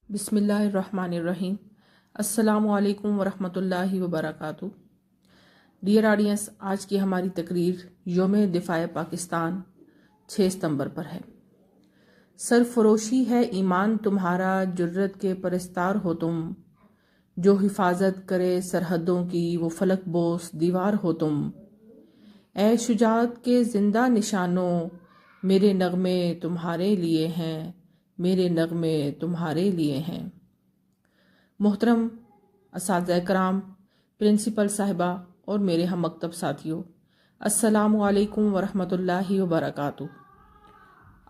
बिस्मिल्लाहिर्रहमानिर्रहीम। अस्सलामु अलैकुम वरहमतुल्लाहि वबरकातु। डियर ऑडियंस, आज की हमारी तकरीर यौम दिफाए पाकिस्तान 6 सितंबर पर है। सरफरोशी है ईमान तुम्हारा, जुर्रत के परस्तार हो तुम, जो हिफाजत करे सरहदों की वो फलक बोस दीवार हो तुम। ए शुजाअत के जिंदा निशानों, मेरे नगमे तुम्हारे लिए हैं, मेरे नगमे तुम्हारे लिए हैं। मोहतरम असातिज़ा कराम, प्रिंसिपल साहिबा और मेरे हम मकतब साथियों, अस्सलामु अलैकुम वरहमतुल्लाहि वबरकातुहू।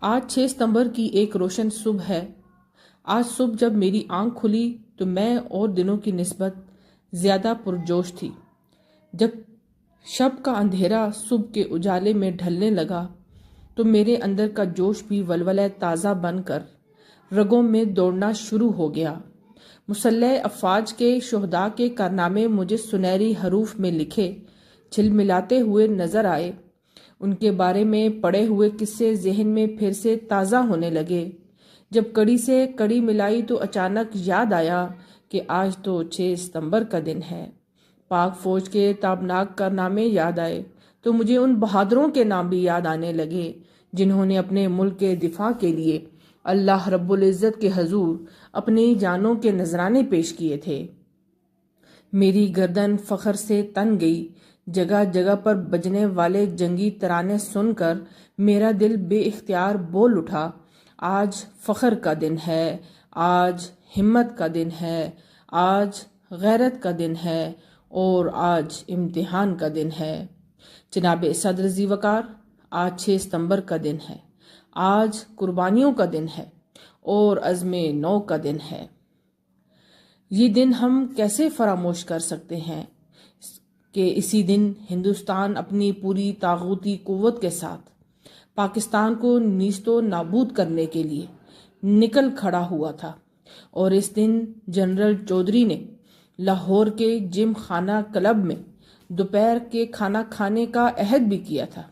आज 6 सितंबर की एक रोशन सुबह है। आज सुबह जब मेरी आंख खुली तो मैं और दिनों की निस्बत ज़्यादा पुरजोश थी। जब शब का अंधेरा सुबह के उजाले में ढलने लगा तो मेरे अंदर का जोश भी वलवला ताज़ा बनकर रगों में दौड़ना शुरू हो गया। मुसल्लह अफवाज के शुहदा के कारनामे मुझे सुनहरी हरूफ में लिखे झिलमिलाते हुए नजर आए। उनके बारे में पढ़े हुए किस्से जहन में फिर से ताज़ा होने लगे। जब कड़ी से कड़ी मिलाई तो अचानक याद आया कि आज तो 6 सितंबर का दिन है। पाक फौज के ताबनाक कारनामे याद आए तो मुझे उन बहादुरों के नाम भी याद आने लगे जिन्होंने अपने मुल्क के दिफा के लिए अल्लाह रब्बुल इज़्ज़त के हजूर अपनी जानों के नजराने पेश किए थे। मेरी गर्दन फख्र से तन गई। जगह जगह पर बजने वाले जंगी तराने सुनकर मेरा दिल बेइख्तियार बोल उठा, आज फख्र का दिन है, आज हिम्मत का दिन है, आज गैरत का दिन है और आज इम्तिहान का दिन है। जनाब सदर ज़ीवकार, आज 6 सितंबर का दिन है, आज कुर्बानियों का दिन है और अज़्मे नौ का दिन है। ये दिन हम कैसे फरामोश कर सकते हैं कि इसी दिन हिंदुस्तान अपनी पूरी तागूती कुव्वत के साथ पाकिस्तान को नीस्तो नाबूद करने के लिए निकल खड़ा हुआ था। और इस दिन जनरल चौधरी ने लाहौर के जिम खाना क्लब में दोपहर के खाना खाने का अहद भी किया था।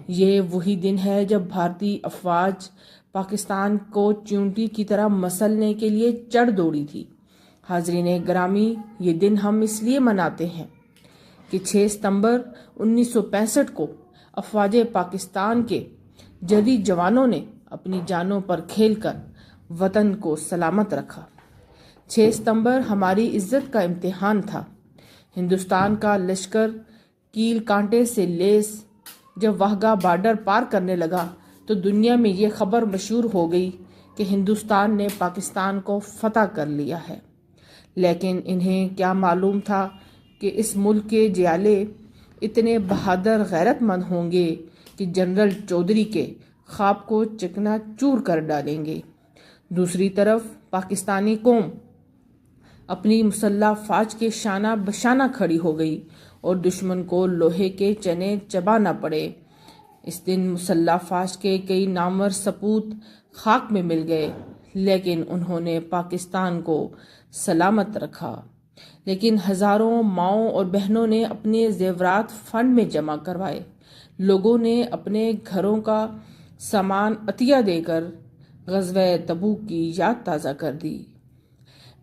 ये वही दिन है जब भारतीय अफवाज पाकिस्तान को चींटी की तरह मसलने के लिए चढ़ दौड़ी थी। हाजरीन ग्रामी, ये दिन हम इसलिए मनाते हैं कि 6 सितंबर 1965 को अफवाज पाकिस्तान के जदी जवानों ने अपनी जानों पर खेलकर वतन को सलामत रखा। 6 सितंबर हमारी इज्जत का इम्तिहान था। हिंदुस्तान का लश्कर कील कांटे से लेस जब वाहगा बॉर्डर पार करने लगा तो दुनिया में ये खबर मशहूर हो गई कि हिंदुस्तान ने पाकिस्तान को फतह कर लिया है। लेकिन इन्हें क्या मालूम था कि इस मुल्क के जियाले इतने बहादुर गैरतमंद होंगे कि जनरल चौधरी के ख्वाब को चिकना चूर कर डालेंगे। दूसरी तरफ पाकिस्तानी कौम अपनी मुसल्लह फाज के शाना बशाना खड़ी हो गई और दुश्मन को लोहे के चने चबाना पड़े। इस दिन मुसल्लह फाज के कई नामवर सपूत खाक में मिल गए, लेकिन उन्होंने पाकिस्तान को सलामत रखा। लेकिन हजारों माओं और बहनों ने अपने जेवरात फंड में जमा करवाए। लोगों ने अपने घरों का सामान अतिया देकर ग़ज़वे तबूक की याद ताज़ा कर दी।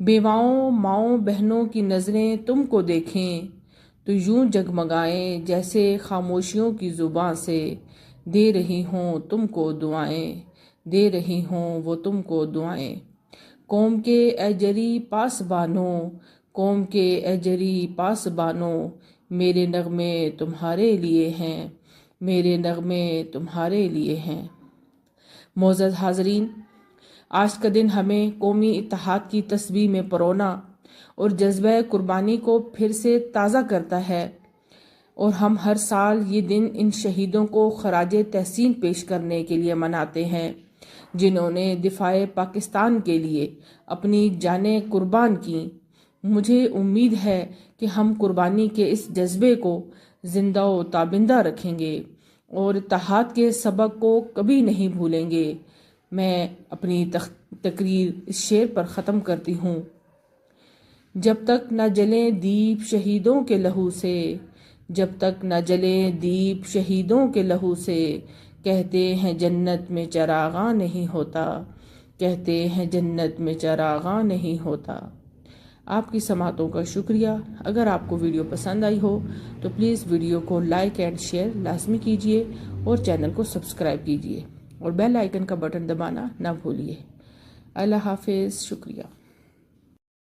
बेवाओं माओं बहनों की नज़रें तुमको देखें तो यूं जगमगाएं जैसे खामोशियों की ज़ुबान से दे रही हों तुमको दुआएं, दे रही हों वो तुमको दुआएं। कौम के अजरी पासबानों, कौम के अजरी पासबानों, मेरे नगमे तुम्हारे लिए हैं, मेरे नगमे तुम्हारे लिए हैं। मोअज़्ज़ज़ हाज़रीन, आज का दिन हमें कौमी इत्तेहाद की तस्बीह में परोना और जज्बे कुर्बानी को फिर से ताज़ा करता है। और हम हर साल ये दिन इन शहीदों को खराजे तहसीन पेश करने के लिए मनाते हैं जिन्होंने दिफाए पाकिस्तान के लिए अपनी जानें कुर्बान की। मुझे उम्मीद है कि हम कुर्बानी के इस जज्बे को जिंदा व ताबिंदा रखेंगे और इत्तेहाद के सबक को कभी नहीं भूलेंगे। मैं अपनी तकरीर इस शेर पर ख़त्म करती हूँ। जब तक न जले दीप शहीदों के लहू से, जब तक न जले दीप शहीदों के लहू से, कहते हैं जन्नत में चरागा नहीं होता, کہتے ہیں جنت میں چراغاں نہیں ہوتا۔ آپ کی سماعتوں کا شکریہ۔ اگر آپ کو ویڈیو پسند آئی ہو تو پلیز ویڈیو کو لائک اینڈ شیئر لازمی کیجیے اور چینل کو سبسکرائب کیجیے اور بیل آئیکن کا بٹن دبانا نہ بھولیے۔ اللہ حافظ، شکریہ۔